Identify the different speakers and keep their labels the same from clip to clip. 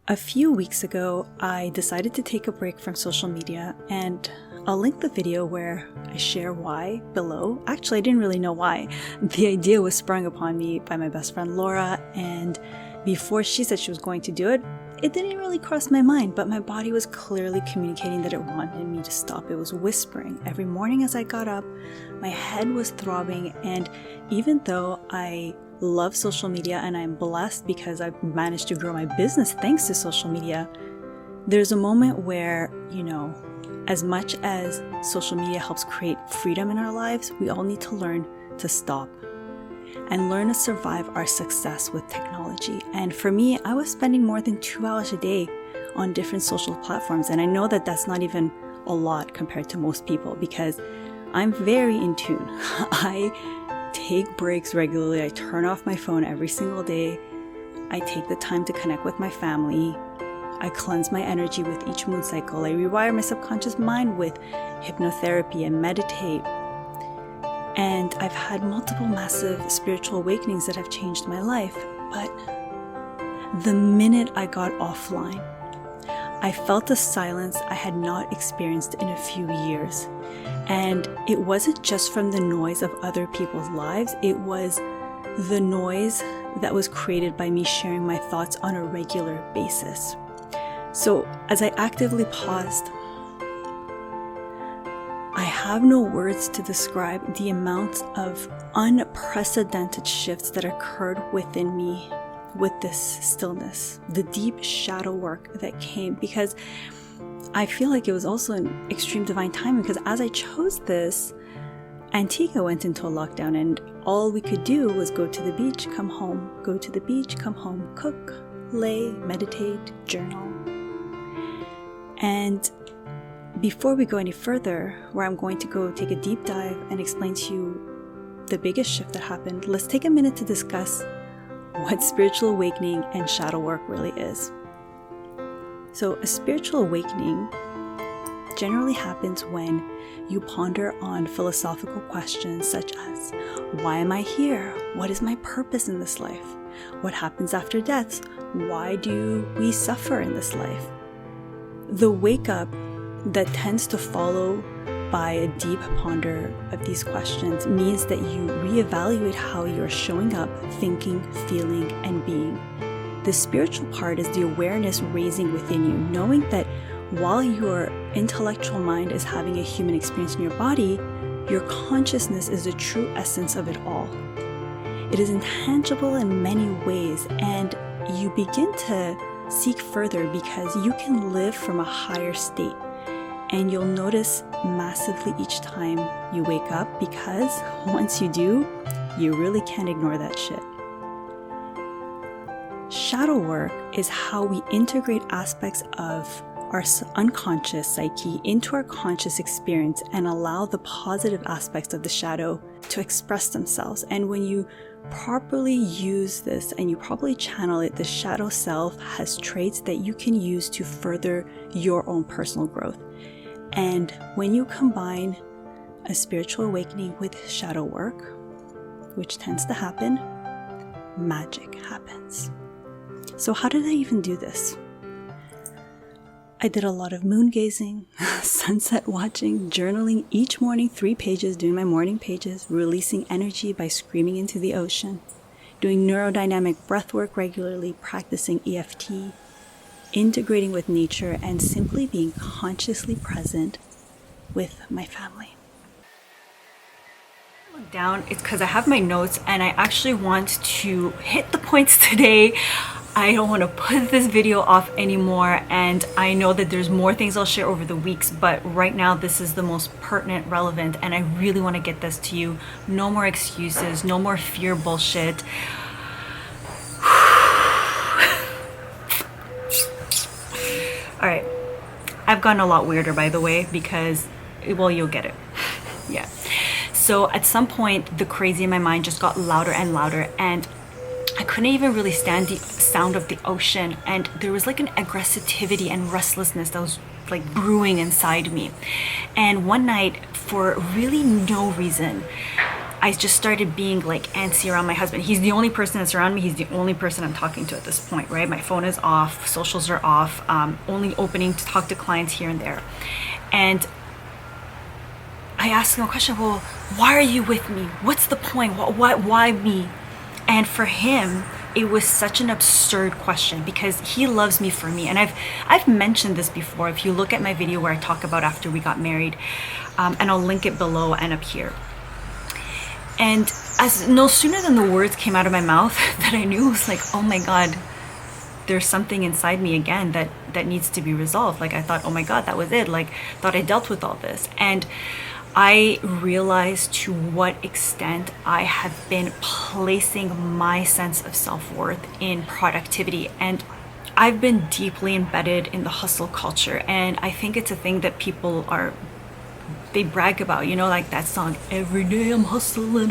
Speaker 1: A few weeks ago, I decided to take a break from social media, and I'll link the video where I share why below. Actually, I didn't really know why. The idea was sprung upon me by my best friend Laura, and before she said she was going to do it, it didn't really cross my mind, but my body was clearly communicating that it wanted me to stop. It was whispering. Every morning as I got up, my head was throbbing, and even though I love social media and I'm blessed because I've managed to grow my business thanks to social media, there's a moment where, as much as social media helps create freedom in our lives, we all need to learn to stop and learn to survive our success with technology. And for me, I was spending more than 2 hours a day on different social platforms. And I know that that's not even a lot compared to most people because I'm very in tune. I take breaks regularly. I turn off my phone every single day. I take the time to connect with my family. I cleanse my energy with each moon cycle. I rewire my subconscious mind with hypnotherapy and meditate. And I've had multiple massive spiritual awakenings that have changed my life. But the minute I got offline, I felt a silence I had not experienced in a few years. And it wasn't just from the noise of other people's lives, it was the noise that was created by me sharing my thoughts on a regular basis. So as I actively paused, I have no words to describe the amount of unprecedented shifts that occurred within me with this stillness, the deep shadow work that came, because I feel like it was also an extreme divine timing, because as I chose this, Antigua went into a lockdown and all we could do was go to the beach, come home, go to the beach, come home, cook, lay, meditate, journal. And before we go any further, where I'm going to go take a deep dive and explain to you the biggest shift that happened, let's take a minute to discuss what spiritual awakening and shadow work really is. So a spiritual awakening generally happens when you ponder on philosophical questions such as, why am I here? What is my purpose in this life? What happens after death? Why do we suffer in this life? The wake up that tends to follow by a deep ponder of these questions means that you reevaluate how you're showing up, thinking, feeling, and being. The spiritual part is the awareness raising within you, knowing that while your intellectual mind is having a human experience in your body, your consciousness is the true essence of it all. It is intangible in many ways, and you begin to seek further because you can live from a higher state. And you'll notice massively each time you wake up, because once you do, you really can't ignore that shit. Shadow work is how we integrate aspects of our unconscious psyche into our conscious experience and allow the positive aspects of the shadow to express themselves. And when you properly use this and you properly channel it, the shadow self has traits that you can use to further your own personal growth. And when you combine a spiritual awakening with shadow work, which tends to happen, magic happens. So how did I even do this? I did a lot of moon gazing, sunset watching, journaling each morning, 3 pages, doing my morning pages, releasing energy by screaming into the ocean, doing neurodynamic breath work regularly, practicing EFT, integrating with nature, and simply being consciously present with my family. Look down, it's because I have my notes and I actually want to hit the points today. I don't want to put this video off anymore, and I know that there's more things I'll share over the weeks, but right now this is the most pertinent, relevant, and I really want to get this to you. No more excuses, no more fear bullshit. Alright, I've gotten a lot weirder, by the way, because, well, you'll get it. Yeah. So at some point, the crazy in my mind just got louder and louder, and I couldn't even really stand the sound of the ocean, and there was like an aggressivity and restlessness that was like brewing inside me. And one night, for really no reason, I just started being like antsy around my husband. He's the only person that's around me. He's the only person I'm talking to at this point, right? My phone is off, socials are off, only opening to talk to clients here and there. And I asked him a question, well, why are you with me? What's the point? Why me? And for him, it was such an absurd question because he loves me for me. And I've mentioned this before. If you look at my video where I talk about after we got married, and I'll link it below and up here. And no sooner than the words came out of my mouth that I knew, it was like, oh my God, there's something inside me again that needs to be resolved. Like I thought, oh my God, that was it. Like thought I dealt with all this. And I realized to what extent I have been placing my sense of self-worth in productivity. And I've been deeply embedded in the hustle culture. And I think it's a thing that people they brag about, you know, like that song, every day I'm hustling.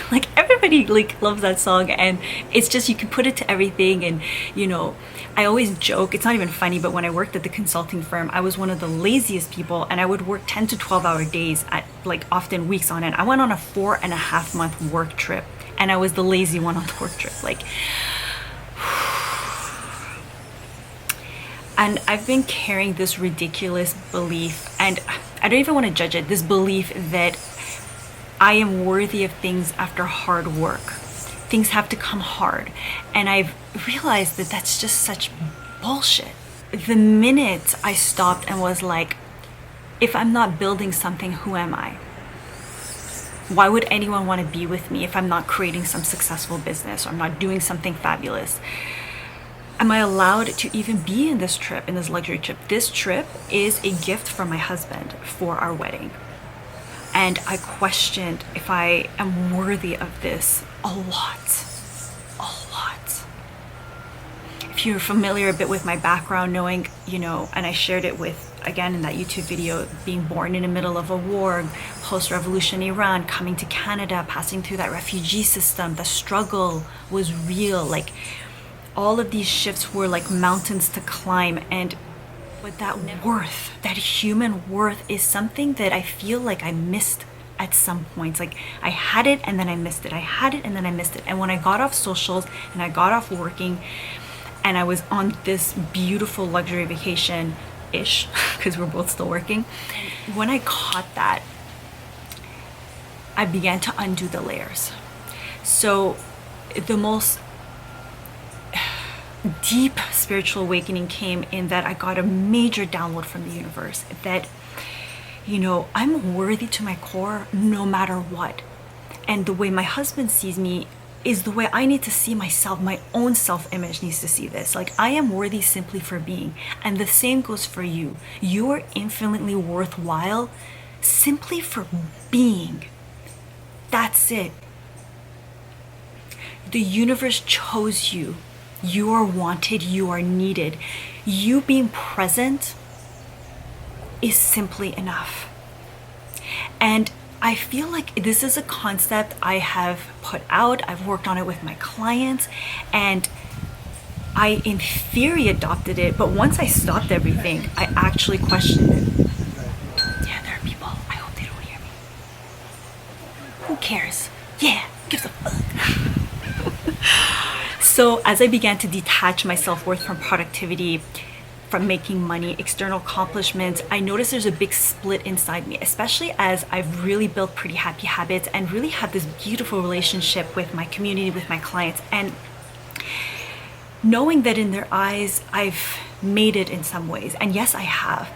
Speaker 1: Like everybody like loves that song. And it's just, you can put it to everything. And, you know, I always joke, it's not even funny, but when I worked at the consulting firm, I was one of the laziest people, and I would work 10 to 12-hour days at like often weeks on end. I went on a 4.5-month work trip, and I was the lazy one on the work trip. Like, and I've been carrying this ridiculous belief, and I don't even want to judge it, this belief that I am worthy of things after hard work. Things have to come hard. And I've realized that that's just such bullshit. The minute I stopped and was like, if I'm not building something, who am I? Why would anyone want to be with me if I'm not creating some successful business or I'm not doing something fabulous? Am I allowed to even be in this trip, in this luxury trip? This trip is a gift from my husband for our wedding. And I questioned if I am worthy of this a lot. If you're familiar a bit with my background, knowing, you know, and I shared it with, again, in that YouTube video, being born in the middle of a war, post-revolution Iran, coming to Canada, passing through that refugee system, the struggle was real. Like, all of these shifts were like mountains to climb. But that worth, that human worth, is something that I feel like I missed at some points. Like I had it and then I missed it. I had it and then I missed it. And when I got off socials and I got off working and I was on this beautiful luxury vacation-ish, because we're both still working, when I caught that, I began to undo the layers. So the most deep spiritual awakening came in that I got a major download from the universe that, you know, I'm worthy to my core no matter what. And the way my husband sees me is the way I need to see myself. My own self-image needs to see this. Like, I am worthy simply for being. And the same goes for you. You are infinitely worthwhile simply for being. That's it. The universe chose you. You are wanted, you are needed. You being present is simply enough. And I feel like this is a concept I have put out. I've worked on it with my clients, and I, in theory, adopted it. But once I stopped everything, I actually questioned it. Yeah, there are people. I hope they don't hear me. Who cares? Yeah, gives a fuck. So as I began to detach my self-worth from productivity, from making money, external accomplishments, I noticed there's a big split inside me, especially as I've really built pretty happy habits and really had this beautiful relationship with my community, with my clients, and knowing that in their eyes, I've made it in some ways. And yes, I have.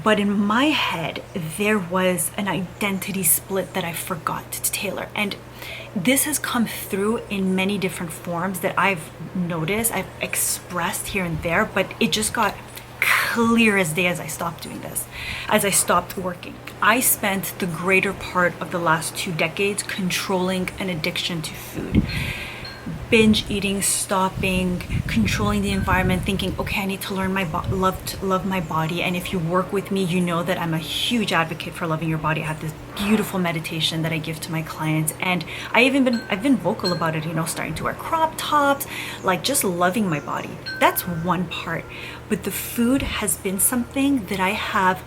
Speaker 1: But in my head, there was an identity split that I forgot to tailor. And this has come through in many different forms that I've noticed, I've expressed here and there, but it just got clear as day as I stopped doing this, as I stopped working. I spent the greater part of the last 2 decades controlling an addiction to food. Binge eating, stopping, controlling the environment, thinking, okay, I need to learn love my body. And if you work with me, you know that I'm a huge advocate for loving your body. I have this beautiful meditation that I give to my clients, and I've been vocal about it, you know, starting to wear crop tops, like just loving my body. That's one part. But the food has been something that I have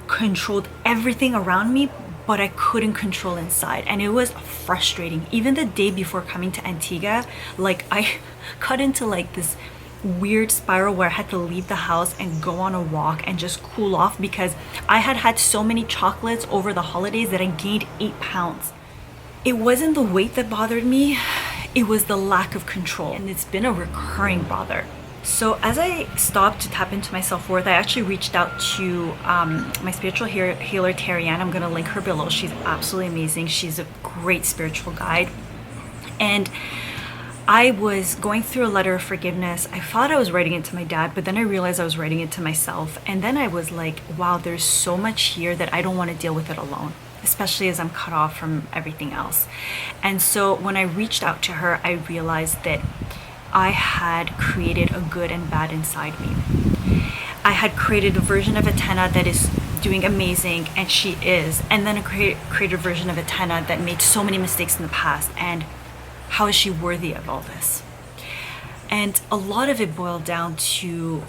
Speaker 1: controlled everything around me but I couldn't control inside, and it was frustrating. Even the day before coming to Antigua, like I got into like this weird spiral where I had to leave the house and go on a walk and just cool off because I had had so many chocolates over the holidays that I gained 8 pounds. It wasn't the weight that bothered me, it was the lack of control, and it's been a recurring bother. So as I stopped to tap into my self-worth, I actually reached out to my spiritual healer, Terry-Ann. I'm gonna link her below. She's absolutely amazing. She's a great spiritual guide. And I was going through a letter of forgiveness. I thought I was writing it to my dad, but then I realized I was writing it to myself. And then I was like, wow, there's so much here that I don't want to deal with it alone, especially as I'm cut off from everything else. And so when I reached out to her, I realized that I had created a good and bad inside me. I had created a version of Atena that is doing amazing, and she is, and then created a version of Atena that made so many mistakes in the past, and how is she worthy of all this? And a lot of it boiled down to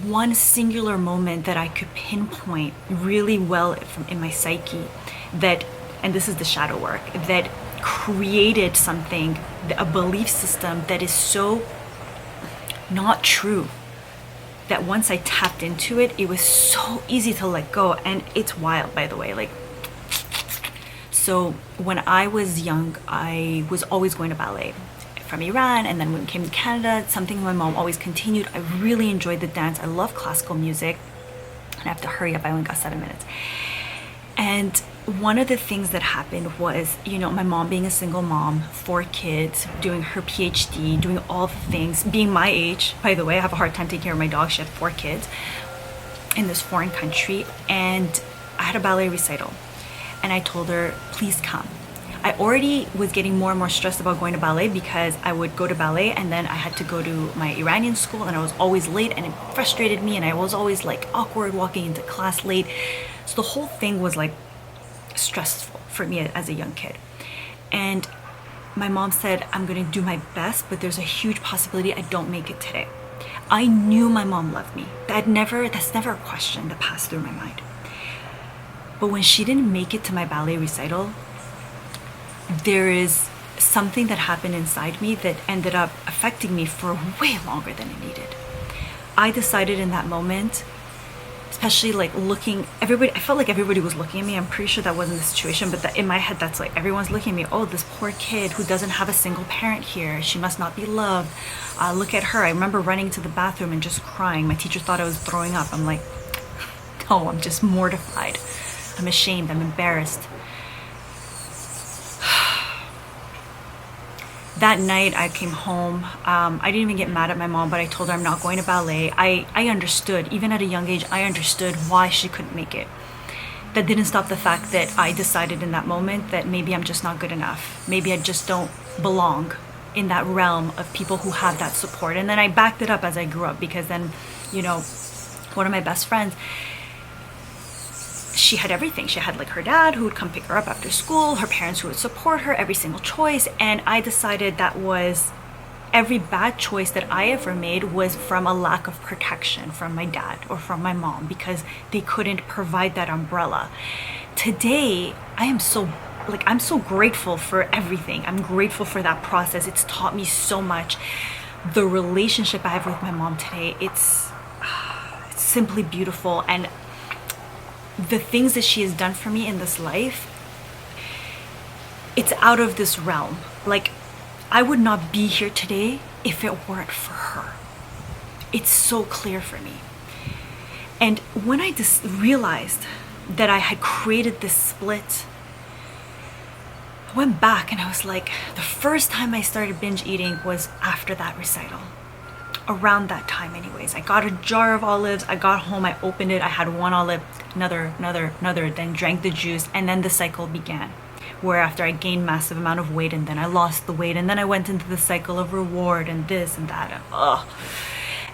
Speaker 1: one singular moment that I could pinpoint really well in my psyche, that, and this is the shadow work, that created something, a belief system that is so not true, that once I tapped into it, it was so easy to let go. And it's wild, by the way. Like, so when I was young, I was always going to ballet from Iran, and then when we came to Canada, something my mom always continued. I really enjoyed the dance. I love classical music, and I have to hurry up, I only got 7 minutes. And one of the things that happened was, you know, my mom being a single mom, 4 kids, doing her PhD, doing all the things, being my age. By the way, I have a hard time taking care of my dog. She had 4 kids in this foreign country, and I had a ballet recital, and I told her, please come. I already was getting more and more stressed about going to ballet because I would go to ballet and then I had to go to my Iranian school, and I was always late, and it frustrated me, and I was always like awkward walking into class late. So the whole thing was like stressful for me as a young kid. And my mom said, I'm going to do my best, but there's a huge possibility I don't make it today. I knew my mom loved me. That's never a question that passed through my mind. But when she didn't make it to my ballet recital, there is something that happened inside me that ended up affecting me for way longer than it needed. I decided in that moment, especially like looking, everybody, I felt like everybody was looking at me. I'm pretty sure that wasn't the situation, but that in my head, that's like, everyone's looking at me. Oh, this poor kid who doesn't have a single parent here. She must not be loved. Look at her. I remember running to the bathroom and just crying. My teacher thought I was throwing up. I'm like, no, I'm just mortified. I'm ashamed. I'm embarrassed. That night I came home. I didn't even get mad at my mom, but I told her I'm not going to ballet. I understood, even at a young age, I understood why she couldn't make it. That didn't stop the fact that I decided in that moment that maybe I'm just not good enough. Maybe I just don't belong in that realm of people who have that support. And then I backed it up as I grew up, because then, you know, one of my best friends, she had everything. She had like her dad who would come pick her up after school, her parents who would support her every single choice. And I decided that was every bad choice that I ever made was from a lack of protection from my dad or from my mom, because they couldn't provide that umbrella. Today, I'm so grateful for everything. I'm grateful for that process. It's taught me so much. The relationship I have with my mom today, it's simply beautiful. And the things that she has done for me in this life, it's out of this realm. Like, I would not be here today if it weren't for her. It's so clear for me. And when I just realized that I had created this split, I went back and I was like, the first time I started binge eating was after that recital. Around that time anyways. I got a jar of olives, I got home, I opened it, I had one olive, another, then drank the juice, and then the cycle began. Where after I gained massive amount of weight, and then I lost the weight, and then I went into the cycle of reward and this and that,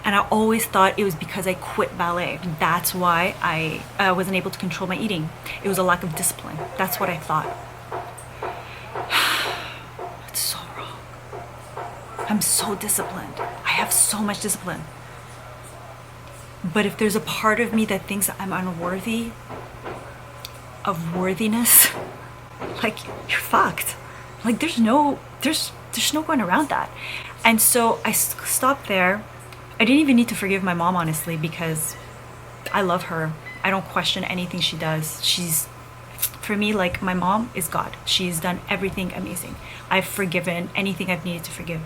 Speaker 1: and I always thought it was because I quit ballet. That's why I wasn't able to control my eating. It was a lack of discipline. That's what I thought. It's so wrong. I'm so disciplined. I have so much discipline. But if there's a part of me that thinks I'm unworthy, of worthiness, like, you're fucked. Like, there's no going around that. And so I stopped there. I didn't even need to forgive my mom, honestly, because I love her. I don't question anything she does. She's, for me, like, my mom is God. She's done everything amazing. I've forgiven anything I've needed to forgive,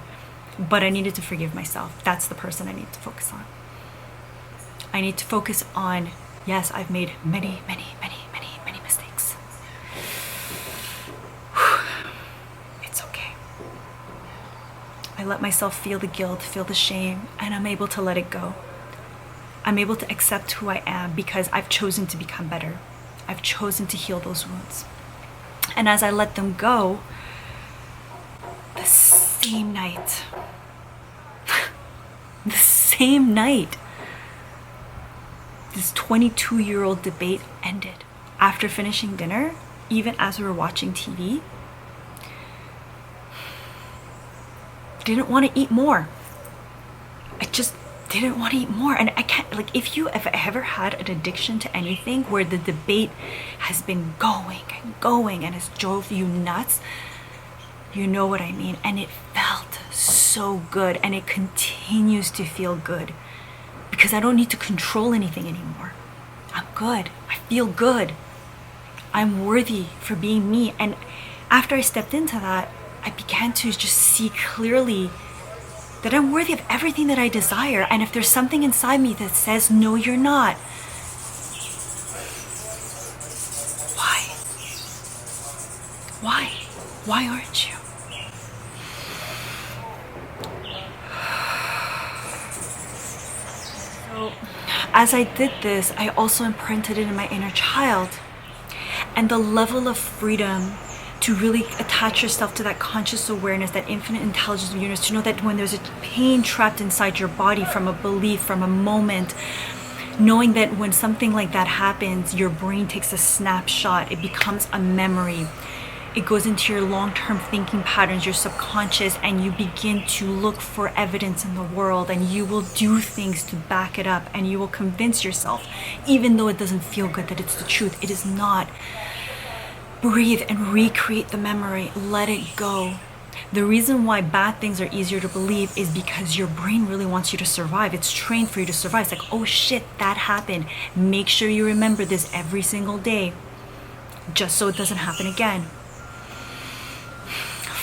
Speaker 1: but I needed to forgive myself. That's the person I need to focus on. I need to focus on, yes, I've made many mistakes. It's okay. I let myself feel the guilt, feel the shame, and I'm able to let it go. I'm able to accept who I am because I've chosen to become better. I've chosen to heal those wounds. And as I let them go, the same night, this 22-year-old debate ended. After finishing dinner, even as we were watching TV, didn't want to eat more. I just didn't want to eat more. And I can't, like, if you have ever had an addiction to anything where the debate has been going and going and has drove you nuts, you know what I mean. And it felt so good, and it continues to feel good because I don't need to control anything anymore. I'm good. I feel good. I'm worthy for being me. And after I stepped into that, I began to just see clearly that I'm worthy of everything that I desire. And if there's something inside me that says, no, you're not, why aren't you? So as I did this, I also imprinted it in my inner child. And the level of freedom to really attach yourself to that conscious awareness, that infinite intelligence of the universe, to know that when there's a pain trapped inside your body from a belief, from a moment, knowing that when something like that happens, your brain takes a snapshot, it becomes a memory. It goes into your long-term thinking patterns, your subconscious, and you begin to look for evidence in the world, and you will do things to back it up, and you will convince yourself, even though it doesn't feel good, that it's the truth. It is not. Breathe and recreate the memory. Let it go. The reason why bad things are easier to believe is because your brain really wants you to survive. It's trained for you to survive. It's like, oh shit, that happened. Make sure you remember this every single day, just so it doesn't happen again.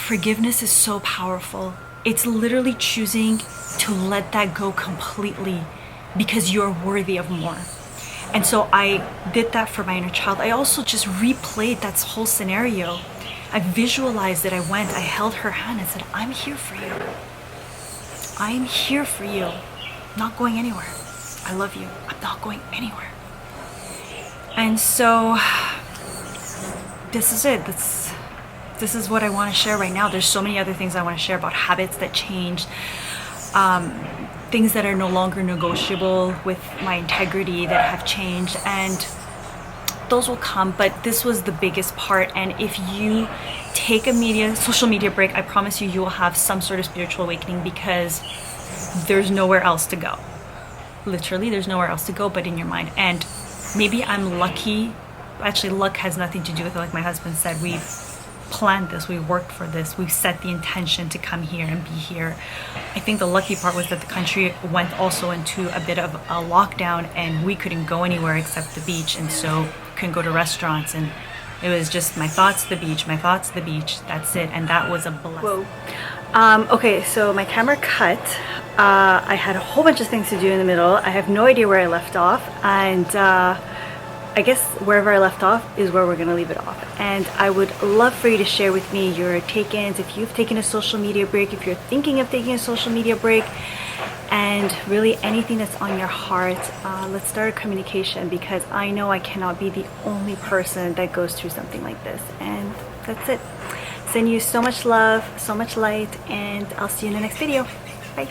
Speaker 1: Forgiveness is so powerful. It's literally choosing to let that go completely because you're worthy of more. And so I did that for my inner child. I also just replayed that whole scenario. I visualized it. I held her hand and said, I'm here for you. I'm here for you. I'm not going anywhere. I love you. I'm not going anywhere. And so this is it. This is what I want to share right now. There's so many other things I want to share about habits that changed, things that are no longer negotiable with my integrity that have changed, and those will come, but this was the biggest part. And if you take a social media break, I promise you will have some sort of spiritual awakening, because there's nowhere else to go. Literally, there's nowhere else to go but in your mind. And maybe I'm lucky. Actually, luck has nothing to do with it. Like my husband said, we've planned this, we worked for this, we've set the intention to come here and be here. I think the lucky part was that the country went also into a bit of a lockdown, and we couldn't go anywhere except the beach, and so couldn't go to restaurants, and it was just my thoughts, the beach, my thoughts, the beach. That's it. And that was a blessing. Whoa. Okay, so my camera cut. I had a whole bunch of things to do in the middle. I have no idea where I left off, and I guess wherever I left off is where we're gonna leave it off. And I would love for you to share with me your take-ins, if you've taken a social media break, if you're thinking of taking a social media break, and really anything that's on your heart. Let's start a communication, because I know I cannot be the only person that goes through something like this. And that's it. Send you so much love, so much light, and I'll see you in the next video. Bye.